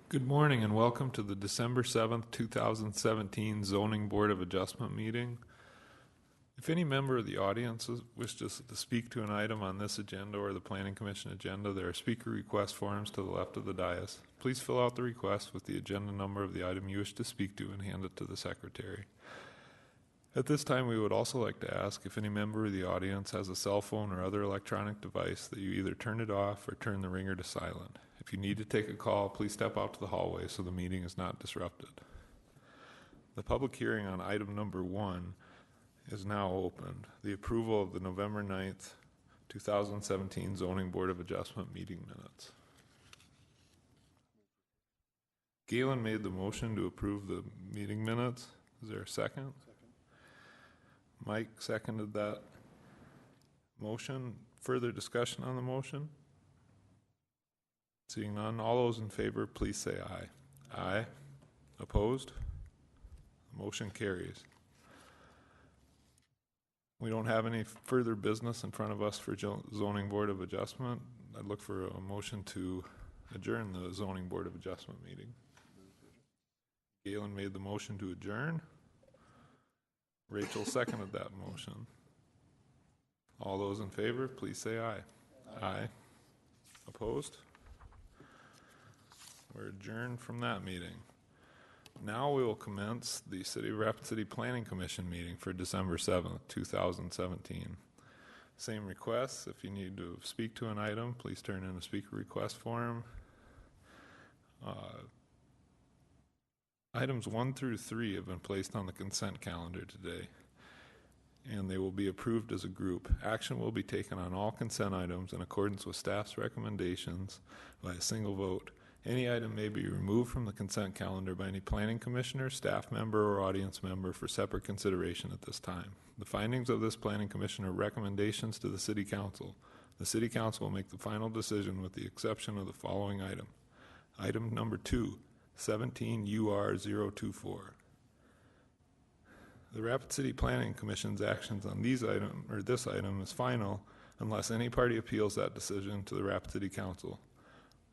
Good morning and welcome to the December 7th, 2017 Zoning Board of Adjustment meeting. If any member of the audience wishes to speak to an item on this agenda or the Planning Commission agenda, there are speaker request forms to the left of the dais. Please fill out the request with the agenda number of the item you wish to speak to and hand it to the secretary. At this time, we would also like to ask if any member of the audience has a cell phone or other electronic device that you either turn it off or turn the ringer to silent. If you need to take a call, please step out to the hallway so the meeting is not disrupted. The public hearing on item number 1 is now opened. The approval of the November 9th, 2017 Zoning Board of Adjustment meeting minutes. Galen made the motion to approve the meeting minutes. Is there a second? Mike seconded that motion. Further discussion on the motion? Seeing none, all those in favor, please say aye. Aye. Opposed? The motion carries. We don't have any further business in front of us for Zoning Board of Adjustment. I'd look for a motion to adjourn the Zoning Board of Adjustment meeting. Galen made the motion to adjourn. Rachel seconded that motion. All those in favor, please say aye. Aye. Opposed? We're adjourned from that meeting. Now we will commence the City of Rapid City Planning Commission meeting for December 7th, 2017. Same requests. If you need to speak to an item, please turn in a speaker request form. Items 1 through 3 have been placed on the consent calendar today, and they will be approved as a group. Action will be taken on all consent items in accordance with staff's recommendations by a single vote. Any item may be removed from the consent calendar by any planning commissioner, staff member, or audience member for separate consideration at this time. The findings of this planning commission are recommendations to the City Council. The City Council will make the final decision with the exception of the following item. Item number 2, 17 UR 024. The Rapid City Planning Commission's actions on this item is final unless any party appeals that decision to the Rapid City Council.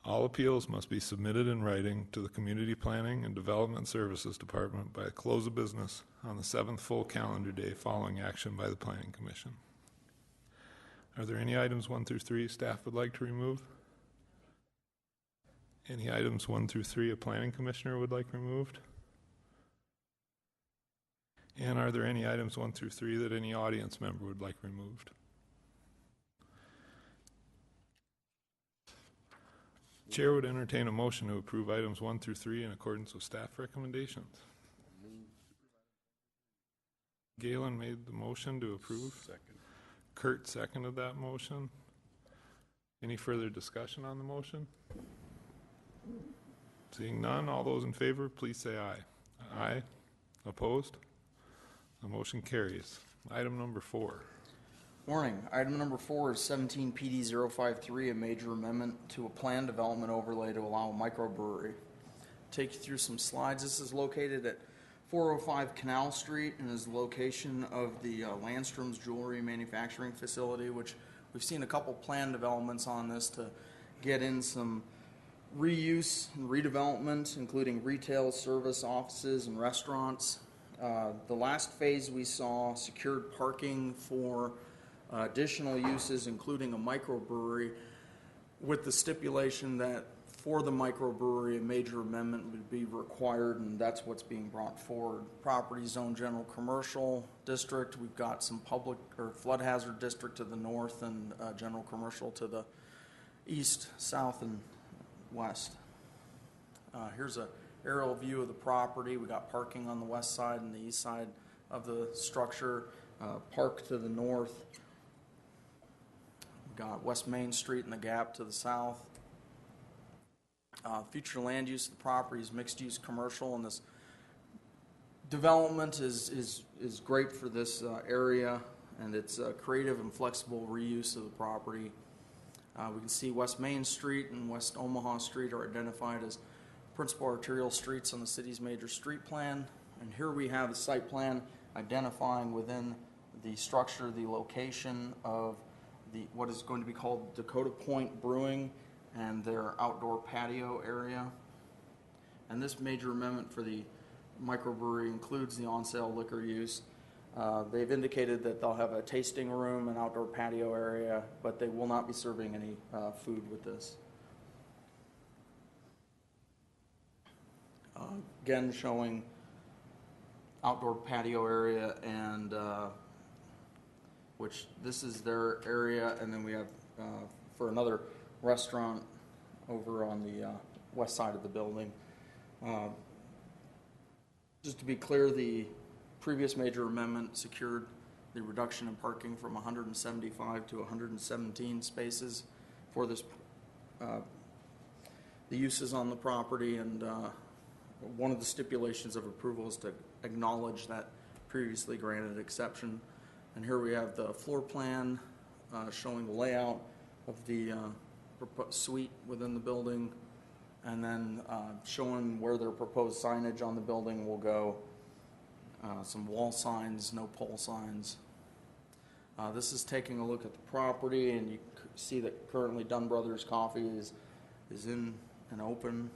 All appeals must be submitted in writing to the Community Planning and Development Services Department by a close of business on the 7th full calendar day following action by the Planning Commission. Are there any items 1 through 3 staff would like to remove? Any items 1 through 3 a planning commissioner would like removed? And are there any items 1 through 3 that any audience member would like removed? Chair would entertain a motion to approve items 1 through 3 in accordance with staff recommendations. Galen made the motion to approve. Second. Kurt seconded that motion. Any further discussion on the motion? Seeing none, all those in favor, please say aye. Aye. Opposed? The motion carries. Item number 4. Morning. Item number 4 is 17 PD 053, a major amendment to a planned development overlay to allow a microbrewery. Take you through some slides. This is located at 405 Canal Street and is the location of the Landstrom's Jewelry Manufacturing Facility, which we've seen a couple planned developments on this to get in some reuse and redevelopment, including retail, service, offices, and restaurants. The last phase we saw secured parking for additional uses, including a microbrewery, with the stipulation that for the microbrewery, a major amendment would be required, and that's what's being brought forward. Property zone general commercial district. We've got some public or flood hazard district to the north and general commercial to the east, south, and west. Here's an aerial view of the property. We got parking on the west side and the east side of the structure. Park to the north. We've got West Main Street and the Gap to the south. Future land use of the property is mixed use commercial, and this development is great for this area, and it's creative and flexible reuse of the property. We can see West Main Street and West Omaha Street are identified as principal arterial streets on the city's major street plan. And here we have a site plan identifying within the structure the location of what is going to be called Dakota Point Brewing and their outdoor patio area. And this major amendment for the microbrewery includes the on-sale liquor use. They've indicated that they'll have a tasting room and outdoor patio area, but they will not be serving any food with this. Again, showing outdoor patio area, and which this is their area, and then we have for another restaurant over on the west side of the building. Just to be clear, the previous major amendment secured the reduction in parking from 175 to 117 spaces for this the uses on the property, and one of the stipulations of approval is to acknowledge that previously granted exception. And here we have the floor plan showing the layout of the suite within the building, and then showing where their proposed signage on the building will go. Some wall signs, no pole signs. This is taking a look at the property, and you see that currently Dunn Brothers Coffee is in and open,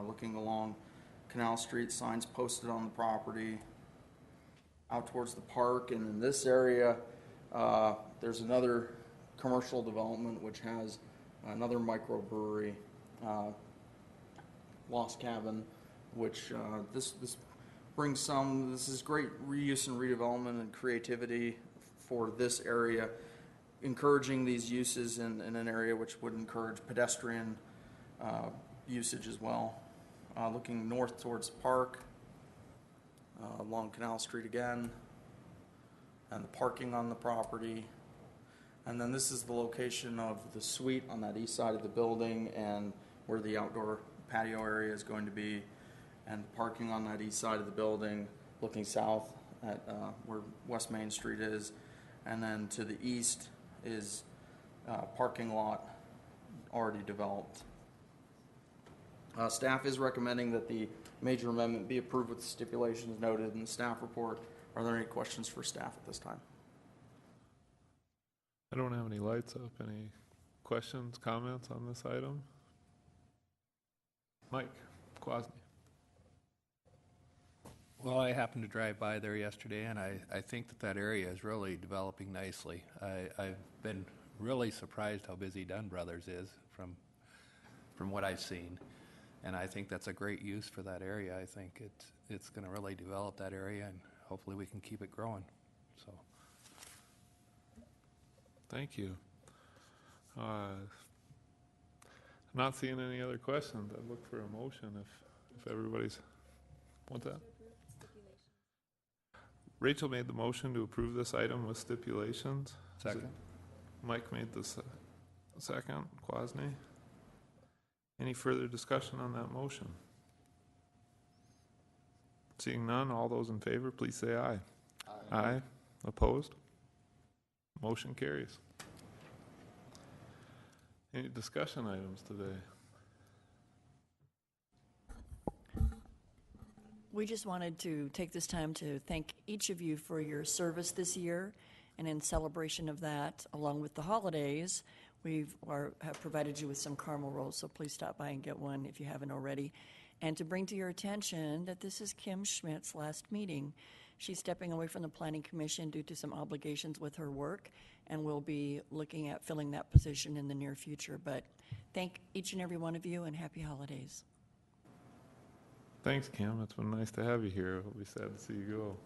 looking along Canal Street, signs posted on the property out towards the park. And in this area, there's another commercial development which has another microbrewery, Lost Cabin, which this brings some, this is great reuse and redevelopment and creativity for this area, encouraging these uses in an area which would encourage pedestrian usage as well. Looking north towards the park, along Canal Street again, and the parking on the property. And then this is the location of the suite on that east side of the building, and where the outdoor patio area is going to be, and parking on that east side of the building, looking south at where West Main Street is. And then to the east is parking lot already developed. Staff is recommending that the major amendment be approved with the stipulations noted in the staff report. Are there any questions for staff at this time? I don't have any lights up. Any questions, comments on this item? Mike Kwasny. Well, I happened to drive by there yesterday, and I think that area is really developing nicely. I've been really surprised how busy Dunn Brothers is from what I've seen, and I think that's a great use for that area. I think it's going to really develop that area, and hopefully we can keep it growing. So, Thank you. Not seeing any other questions. I'd look for a motion if everybody's. What's that? Rachel made the motion to approve this item with stipulations. second. Mike made the second. Kwasny. Any further discussion on that motion? Seeing none, all those in favor, please say aye. Aye. Aye. Opposed? Motion carries. Any discussion items today? We just wanted to take this time to thank each of you for your service this year, and in celebration of that, along with the holidays, have provided you with some caramel rolls, so please stop by and get one if you haven't already. And to bring to your attention that this is Kim Schmidt's last meeting. She's stepping away from the Planning Commission due to some obligations with her work, and we'll be looking at filling that position in the near future. But thank each and every one of you, and happy holidays. Thanks, Kim. It's been nice to have you here. I'll be sad to see you go.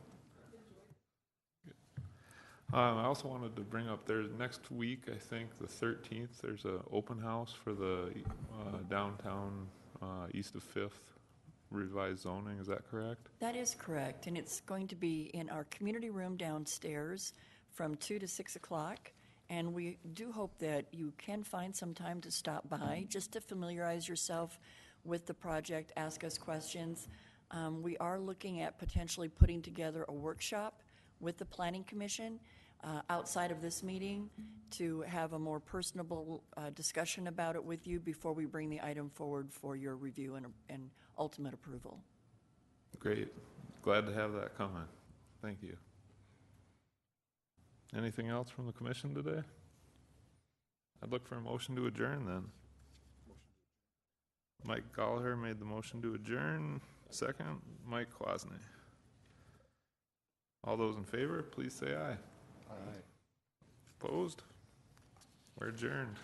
I also wanted to bring up there next week, I think the 13th, there's an open house for the downtown east of 5th revised zoning. Is that correct? That is correct, and it's going to be in our community room downstairs from 2 to 6 o'clock. And we do hope that you can find some time to stop by just to familiarize yourself with the project, ask us questions. We are looking at potentially putting together a workshop with the Planning Commission outside of this meeting to have a more personable discussion about it with you before we bring the item forward for your review and ultimate approval. Great. Glad to have that comment. Thank you. Anything else from the commission today? I'd look for a motion to adjourn then. Mike Gallagher made the motion to adjourn. Second, Mike Klosny. All those in favor, please say aye. Aye. Opposed? We're adjourned.